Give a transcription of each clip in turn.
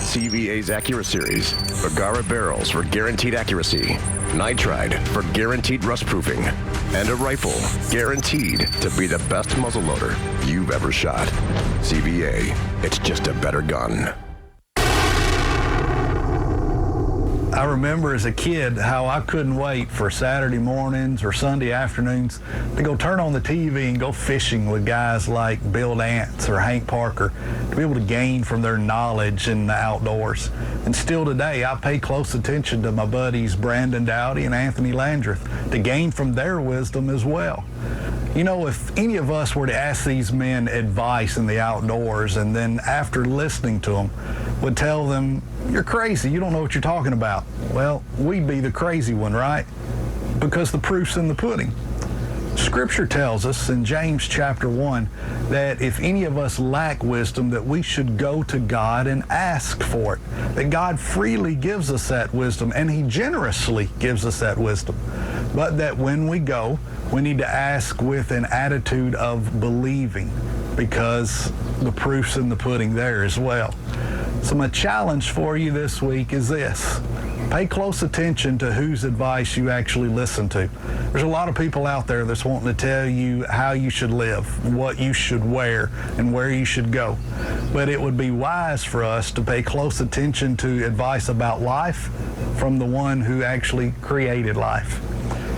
CVA's AccuraSeries, Bergara barrels for guaranteed accuracy, nitride for guaranteed rust proofing, and a rifle guaranteed to be the best muzzleloader you've ever shot. CVA, it's just a better gun. I remember as a kid how I couldn't wait for Saturday mornings or Sunday afternoons to go turn on the TV and go fishing with guys like Bill Dance or Hank Parker, to be able to gain from their knowledge in the outdoors. And still today, I pay close attention to my buddies Brandon Dowdy and Anthony Landreth to gain from their wisdom as well. You know, if any of us were to ask these men advice in the outdoors and then after listening to them would tell them, "You're crazy, you don't know what you're talking about," well, we'd be the crazy one, right? Because the proof's in the pudding. Scripture tells us in James chapter 1 that if any of us lack wisdom, that we should go to God and ask for it. That God freely gives us that wisdom, and He generously gives us that wisdom. But that when we go, we need to ask with an attitude of believing, because the proof's in the pudding there as well. So my challenge for you this week is this: pay close attention to whose advice you actually listen to. There's a lot of people out there that's wanting to tell you how you should live, what you should wear, and where you should go. But it would be wise for us to pay close attention to advice about life from the one who actually created life.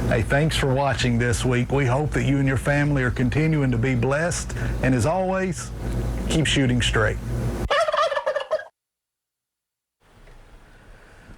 Hey, thanks for watching this week. We hope that you and your family are continuing to be blessed. And as always, keep shooting straight.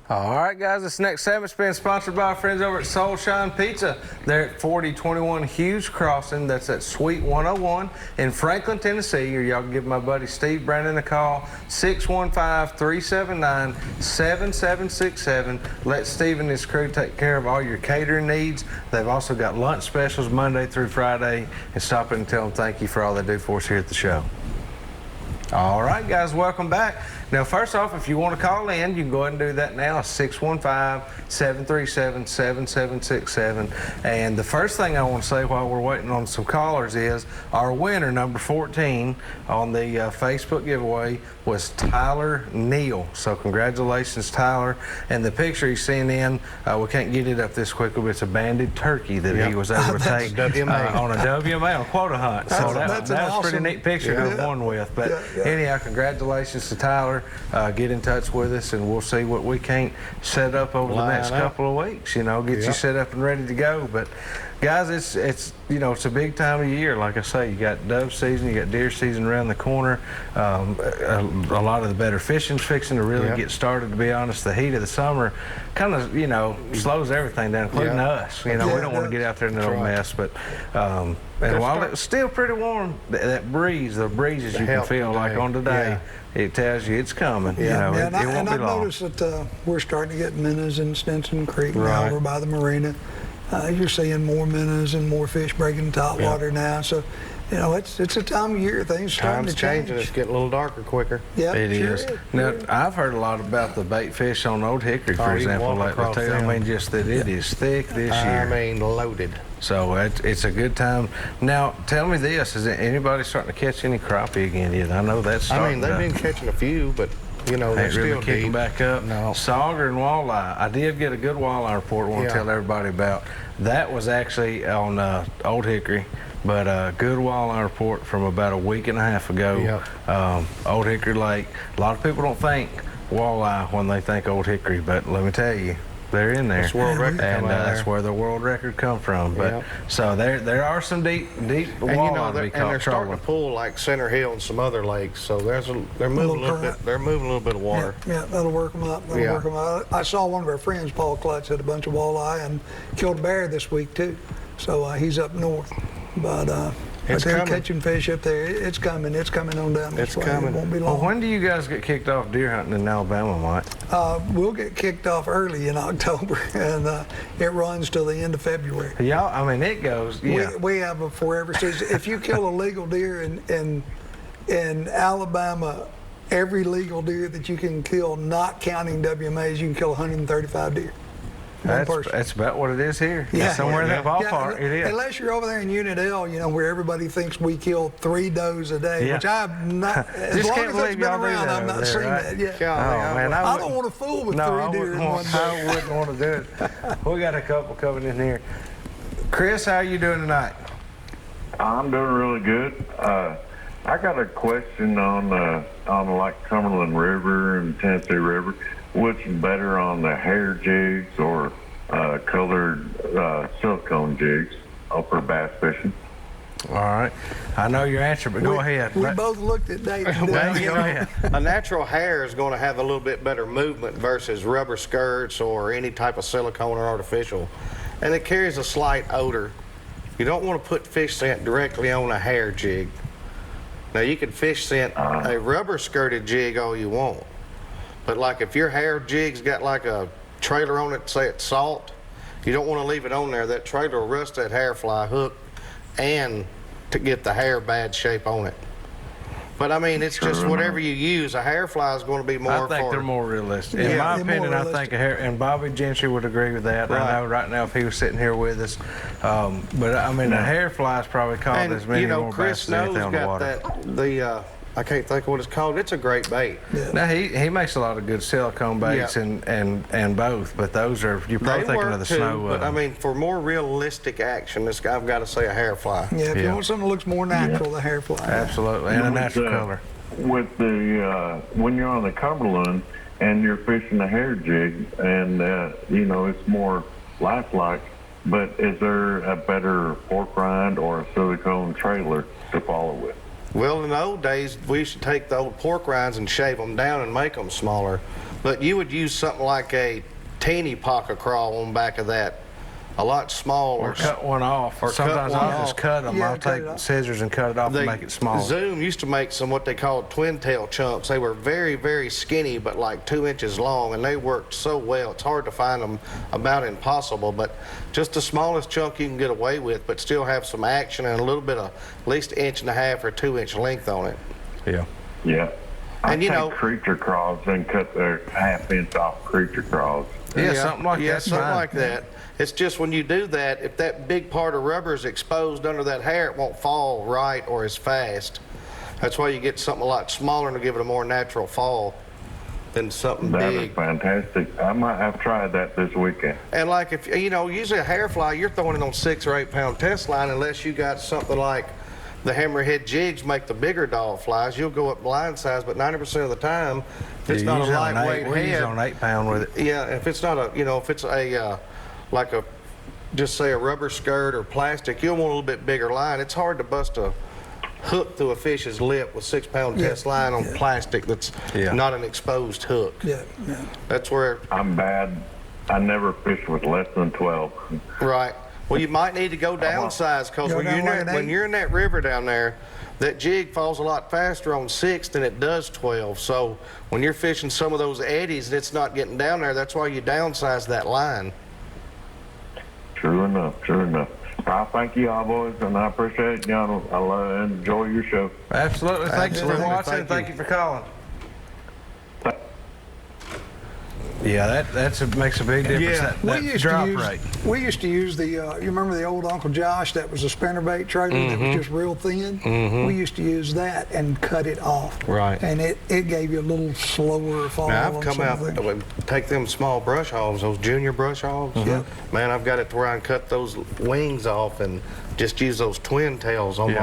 All right, guys, this next segment's being sponsored by our friends over at Soulshine Pizza. They're at 4021 Hughes Crossing. That's at Suite 101 in Franklin, Tennessee. Or y'all can give my buddy Steve Brandon a call, 615-379-7767. Let Steve and his crew take care of all your catering needs. They've also got lunch specials Monday through Friday. And stop in and tell them thank you for all they do for us here at the show. All right, guys, welcome back. Now, first off, if you want to call in, you can go ahead and do that now. 615-737-7767. And the first thing I want to say while we're waiting on some callers is our winner, number 14, on the Facebook giveaway was Tyler Neal. So congratulations, Tyler. And the picture he's sent in, we can't get it up this quickly, but it's a banded turkey that he was able to take on a WMA on quota hunt. So that's a awesome, pretty neat picture to have won with. But anyhow, congratulations to Tyler. Get in touch with us, and we'll see what we can't set up over the next couple of weeks. You know, get you set up and ready to go. But guys, it's you know, it's a big time of year. Like I say, you got dove season, you got deer season around the corner. A lot of the better fishing's fixing to really get started. To be honest, the heat of the summer kind of, you know, slows everything down, including us. You know, we don't want to get out there in no mess. But and while it's still pretty warm, the breezes you can feel like on today. It tells you it's coming. You know, it won't be long. I've noticed that we're starting to get minnows in Stinson Creek now over by the marina. You're seeing more minnows and more fish breaking top water now. So, you know, it's a time of year things starting to change. It's getting a little darker quicker. Yeah, it is. Now, I've heard a lot about the bait fish on Old Hickory, for example, lately too. I mean, just that it is thick this year. I mean, loaded. So it's a good time. Now, tell me this: is anybody starting to catch any crappie again yet? I know that's starting. I mean, they've been catching a few, but you know, they're still really kicking back up. No. Sauger and walleye. I did get a good walleye report I want to tell everybody about. That was actually on Old Hickory, but a good walleye report from about a week and a half ago. Old Hickory Lake. A lot of people don't think walleye when they think Old Hickory, but let me tell you, they're in there. That's world record, and that's where the world record come from. But so there are some deep walleye to be caught. And they're starting to pull like Center Hill and some other lakes. So they're moving a little bit. They're moving a little bit of water. Yeah, that'll work them up. That'll work them out. I saw one of our friends, Paul Klutz, had a bunch of walleye and killed a bear this week too. So he's up north, but they're catching fish up there. It's coming. It's coming on down this way. It won't be long. Well, when do you guys get kicked off deer hunting in Alabama, Mike? We'll get kicked off early in October, and it runs till the end of February. Y'all, I mean, it goes. We have a forever season. If you kill a legal deer in Alabama, every legal deer that you can kill, not counting WMAs, you can kill 135 deer. One person. That's about what it is here. Yeah. Somewhere in that ballpark, Yeah, it is. unless you're over there in Unit L, where everybody thinks we kill 3 does a day, which I'm not. As Just long can't as that's believe been y'all do around, that I've not over there, seen right? that yet. Oh, man, I don't want to fool with 3 deer in one day. I wouldn't want to do it. We got a couple coming in here. Chris, how are you doing tonight? I'm doing really good. I got a question on like Cumberland River and Tennessee River. Which is better on the hair jigs or colored silicone jigs for bass fishing? All right. I know your answer, but go ahead. We both looked at Dayton. Well, go ahead. A natural hair is going to have a little bit better movement versus rubber skirts or any type of silicone or artificial. And it carries a slight odor. You don't want to put fish scent directly on a hair jig. Now, you can fish scent a rubber skirted jig all you want. But like if your hair jig's got like a trailer on it, say it's salt, you don't want to leave it on there. That trailer will rust that hair fly hook and to get the hair bad shape on it. But I mean, it's just whatever you use. A hair fly is going to be more. I think they're more realistic. In Yeah, my they're more opinion, I realistic. think a hair, and Bobby Gentry would agree with that. Right. I know right now if he was sitting here with us. But I mean, a hair fly's probably caught And as many more Chris bass than Snow's anything on the got water. I can't think of what it's called. It's a great bait. Now he makes a lot of good silicone baits and both, but those are you're probably They thinking work of the too, snow. but I mean, for more realistic action, I've got to say a hair fly. Yeah, if you want something that looks more natural, the hair fly. Absolutely, and a natural color. With the when you're on the Cumberland and you're fishing a hair jig, and it's more lifelike. But is there a better fork rind or a silicone trailer to follow with? Well, in the old days, we used to take the old pork rinds and shave them down and make them smaller. But you would use something like a teeny pocket crawl on the back of that, a lot smaller. Or cut one off. Or cut sometimes one I'll just off. cut them. Yeah, I'll cut take it off. scissors and cut it off and make it smaller. Zoom used to make some what they called twin tail chunks. They were very, very skinny, but like 2 inches long, and they worked so well. It's hard to find them, about impossible, but just the smallest chunk you can get away with, but still have some action and a little bit of at least 1.5 or 2 inch length on it. Yeah. Yeah. I And, take creature crawls and cut their 1/2 inch off creature crawls. Yeah, something like yeah, that's something fine. like that. It's just when you do that, if that big part of rubber is exposed under that hair, it won't fall right or as fast. That's why you get something a lot smaller and give it a more natural fall than something That is big. fantastic. I might have tried that this weekend. And like if usually a hair fly, you're throwing it on 6 or 8 pound test line unless you got something like the hammerhead jigs make the bigger dog flies. You'll go up line size, but 90% of the time, if it's not a lightweight we use head, on 8 pound with it. yeah, if it's not if it's a like a, just say a rubber skirt or plastic, you'll want a little bit bigger line. It's hard to bust a hook through a fish's lip with 6 pound test line on plastic that's not an exposed hook. Yeah. That's where. I'm bad. I never fished with less than 12. Right. Well, you might need to go downsize because Go when down like an when 8? you're in that river down there, that jig falls a lot faster on 6 than it does 12. So when you're fishing some of those eddies and it's not getting down there, that's why you downsize that line. True enough. I thank you all, boys, and I appreciate y'all. I'll enjoy your show. Absolutely. Thanks for Absolutely. watching. Thank you for calling. Yeah, that makes a big difference. Yeah. That drop rate. We used to use the, you remember the old Uncle Josh that was a spinnerbait trailer that was just real thin? We used to use that and cut it off. Right. And it gave you a little slower fall. Now, I've on come some out, things. take them small brush hogs, those junior brush hogs. Yeah. Man, I've got it to where I can cut those wings off and just use those twin tails on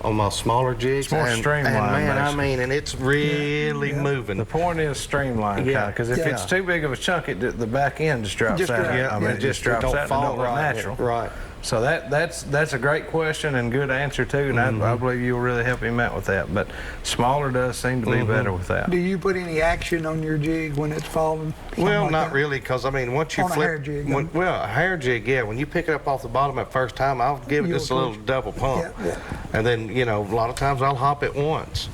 on my smaller jigs. It's more streamlined, And man, I basically. mean, and it's really moving. The point is streamlined, Yeah. because if it's too big of a chunk, the back end just drops Just out. drops, I mean, it just drops out and it don't look natural. Right. So that's a great question and good answer too, and I believe you'll really help him out with that. But smaller does seem to be better with that. Do you put any action on your jig when it's falling? Something Well, like not that? really, because I mean, once you On a flip, hair jig, a hair jig, yeah. When you pick it up off the bottom at first time, I'll give it You'll just a little push. double pump, Yeah. and then a lot of times I'll hop it once.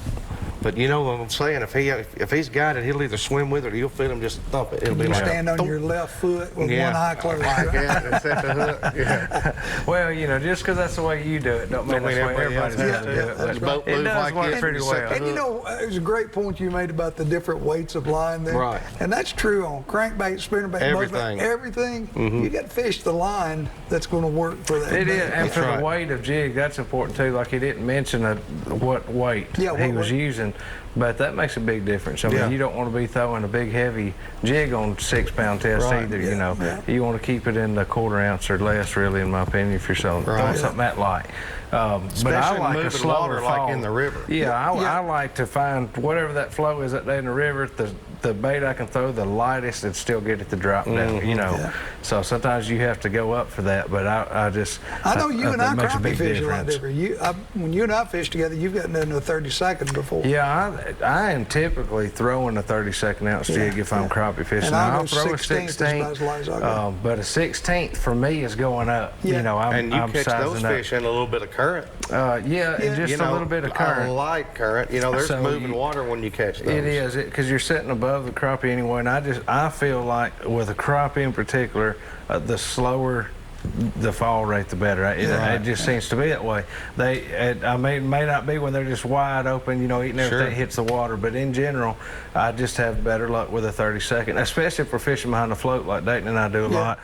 But you know what I'm saying? If he's got it, he'll either swim with it or you'll feel him just thump it. It'll be You like stand on thump. your left foot with Yeah. one eye closed. Like that, it's at the hook. Yeah. Well, you know, just because that's the way you do it, don't mean that's the way everybody's else going to does do it. it. That's But boat it move does like work this, pretty you set well. the And you know, it was a great point you made about the different weights of line there. Right. And that's true on crankbait, spinnerbait, Everything. buzzbait, everything. You got to fish the line that's going to work for that. It is, bait. and for right. the weight of jig, that's important too. Like he didn't mention what weight Yeah, he what was weight. using, but that makes a big difference. I mean, Yeah. you don't want to be throwing a big heavy jig on 6-pound test Right. either. Yeah, You know, yeah. you want to keep it in the 1/4 ounce or less, really, in my opinion, if you're throwing Right. something that light. But I Especially like a moving slower water like fall. in the river. Yeah, Yeah. I like to find whatever that flow is that day in the river. The bait I can throw the lightest and still get it to drop down. You know, Yeah. so sometimes you have to go up for that. But I just I know you and I that makes a crappie big fish a lot difference. different. When you and I fish together, you've gotten into a 30-second before. Yeah, I am typically throwing a 32nd ounce jig if I'm crappie fishing. And I'll I'll go throw a 16th is about as light as I go. but a 16th for me is going up. Yeah. You know, And you I'm catch those sizing up. fish in a little bit of current. Yeah, Yeah. and just You a know, little bit of A current. light current. You know, there's So moving you- water when you catch those. It is, because you're sitting above the crappie anyway, and I feel like with a crappie in particular, the slower the fall rate, the better. It just seems to be that way. I mean, it may not be when they're just wide open, you know, eating everything Sure. hits the water, but in general, I just have better luck with a 32nd, especially if we're fishing behind the float like Dayton and I do a lot.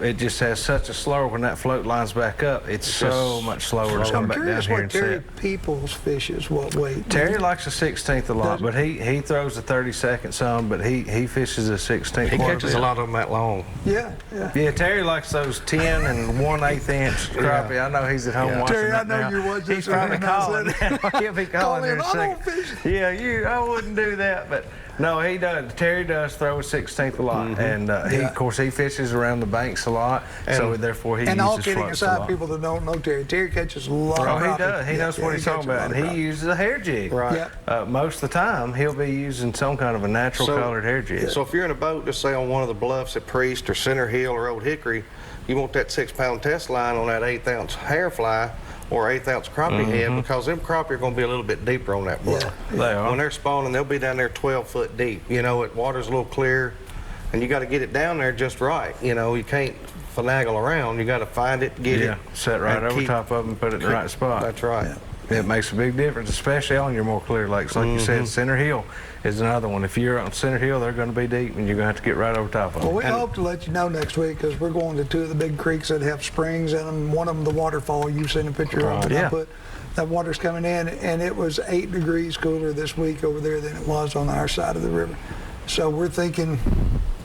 It just has such a slower, when that float lines back up, it's so much slower to come I'm back down curious here what and Terry set. Peoples fishes, what weight. Terry likes a 16th a lot, Does but he throws a 32nd some, but he fishes a 16th. He quite catches bit. a lot of them that long. Yeah, yeah. Yeah, Terry likes those 10 and 1/8 inch crappie. I know he's at home Yeah. watching Terry, I that know now. you're watching He's this probably right now, calling. He'll be calling in, in a "I don't second. fish." Yeah, I wouldn't do that, but no, he does. Terry does throw a 16th a lot, and he, Yeah. of course, he fishes around the banks a lot, so therefore he And all uses kidding floats a aside, lot. people that don't know Terry catches a lot Oh, of he crappie. does. He Yeah, knows yeah, what he's catches talking a about, lot and of he crappie. uses a hair jig. Right. Yeah. Most of the time, he'll be using some kind of a natural So- colored hair jig. So if you're in a boat, just say on one of the bluffs at Priest or Center Hill or Old Hickory, you want that 6-pound test line on that 1/8 ounce hair fly or 1/8 ounce crappie head, because them crappie are going to be a little bit deeper on that bluff. Yeah. They are. When they're spawning, they'll be down there 12 foot deep. You know, it water's a little clear, and you got to get it down there just right. You know, you can't finagle around. You got to find it, get Yeah, it. set right and over keep- top of them, put it in the right spot. That's right. It makes a big difference, especially on your more clear lakes. Like you said, Center Hill is another one. If you're on Center Hill, they're going to be deep, and you're going to have to get right over top of Well, them. we hope to let you know next week because we're going to 2 of the big creeks that have springs in them. One of them, the waterfall, you've seen a picture of it. Yeah. I put that water's coming in, and it was 8 degrees cooler this week over there than it was on our side of the river. So we're thinking,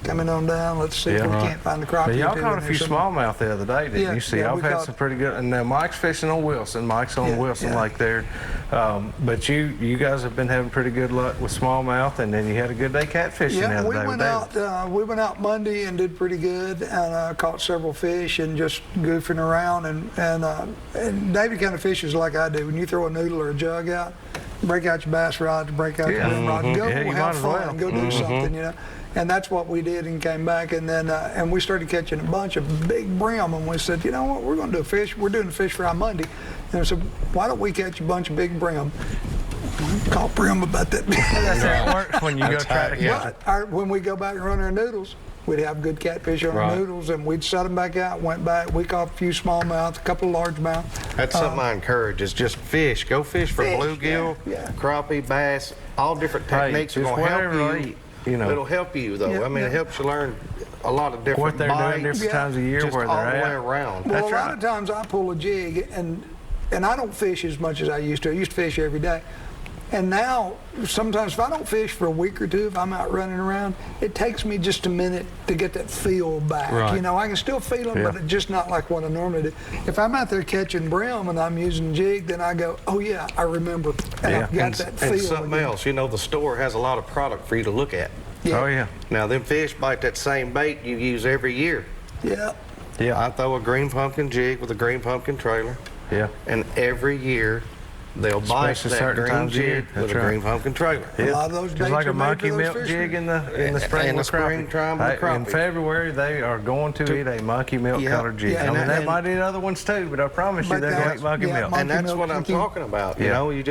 coming on down, let's see if we can't find the crappie. But y'all or two caught in a there few somewhere. smallmouth the other day, didn't Yeah, you? See, yeah, I've we had caught- some pretty good. And now Mike's fishing on Wilson. Mike's on Yeah, Wilson yeah. Lake there. But you guys have been having pretty good luck with smallmouth, and then you had a good day catfishing the Yeah, other we day. went with David. out. We went out Monday and did pretty good, and caught several fish and just goofing around. And David kind of fishes like I do. When you throw a noodle or a jug out, break out your bass rods, break out your rim rods, go Yeah, you might have as fun, well. go do something, you know. And that's what we did and came back. And then and we started catching a bunch of big brim. And we said, you know what, we're going to do a fish. We're doing a fish fry Monday. And I said, why don't we catch a bunch of big brim? Caught brim about that big. That's how it works when you go try to right, yeah. catch it. When we go back and run our noodles, we'd have good catfish on our Right. noodles, and we'd set them back out, went back, we caught a few smallmouth, a couple of largemouth. That's something I encourage is just fish. Go fish for Fish, bluegill, yeah. crappie, bass, all different Hey, techniques are just going to whatever help they you. eat, you know. It'll help you though. Yeah, I mean, yeah. it helps you learn a lot of different What they're doing bites, different Yeah. times of year, just where all they're the way at. around. Well, That's a lot right. of times I pull a jig, and I don't fish as much as I used to. I used to fish every day. And now, sometimes if I don't fish for a week or two, if I'm out running around, it takes me just a minute to get that feel back. Right. You know, I can still feel them, but it's just not like what I normally do. If I'm out there catching brim and I'm using jig, then I go, oh yeah, I remember. And I've got that feel. And something again. else, you know, the store has a lot of product for you to look at. Oh, yeah. Now, them fish bite that same bait you use every year. Yeah. Yeah. I throw a green pumpkin jig with a green pumpkin trailer, Yeah. and every year they'll bite Especially that certain green times of year. jig with That's a right. green pumpkin trailer. A lot of those Just baits like are a made monkey for those milk fishermen. jig in the spring In the with spring crappie. time with In crappie. February, they are going to eat a monkey milk Yeah, colored jig. yeah, I mean, and- they might eat other ones too, but I promise you But they're going to eat monkey yeah, milk. monkey And that's milk what I'm and keep- talking about. You Yeah. know, you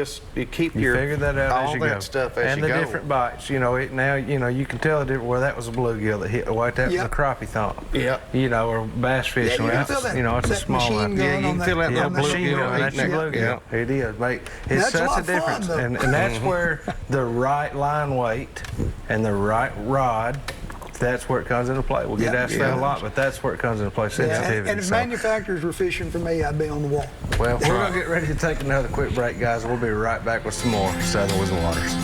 keep You your figure that out all as you that go. stuff as and you the go. different bites, you know, now, you know, you can tell the different, where that was a bluegill that hit the white, that was Yep. a crappie thump. Yep. You know, or bass Yeah, fishing. you can Well, feel that, you know, it's a that small machine one. gun Yeah, you on can that, feel that Yeah, little machine bluegill gun, that's your eating that. bluegill. It is, mate. It's That's a such lot a of fun, difference. though. And that's where the right line weight and the right rod, that's where it comes into play. We'll get Yeah, asked yeah. that a lot, but that's where it comes into play, Yeah, sensitivity. and if So, manufacturers were fishing for me, I'd be on the wall. well, we're going to get ready to take another quick break, guys. We'll be right back with some more Southern Wisdom Waters.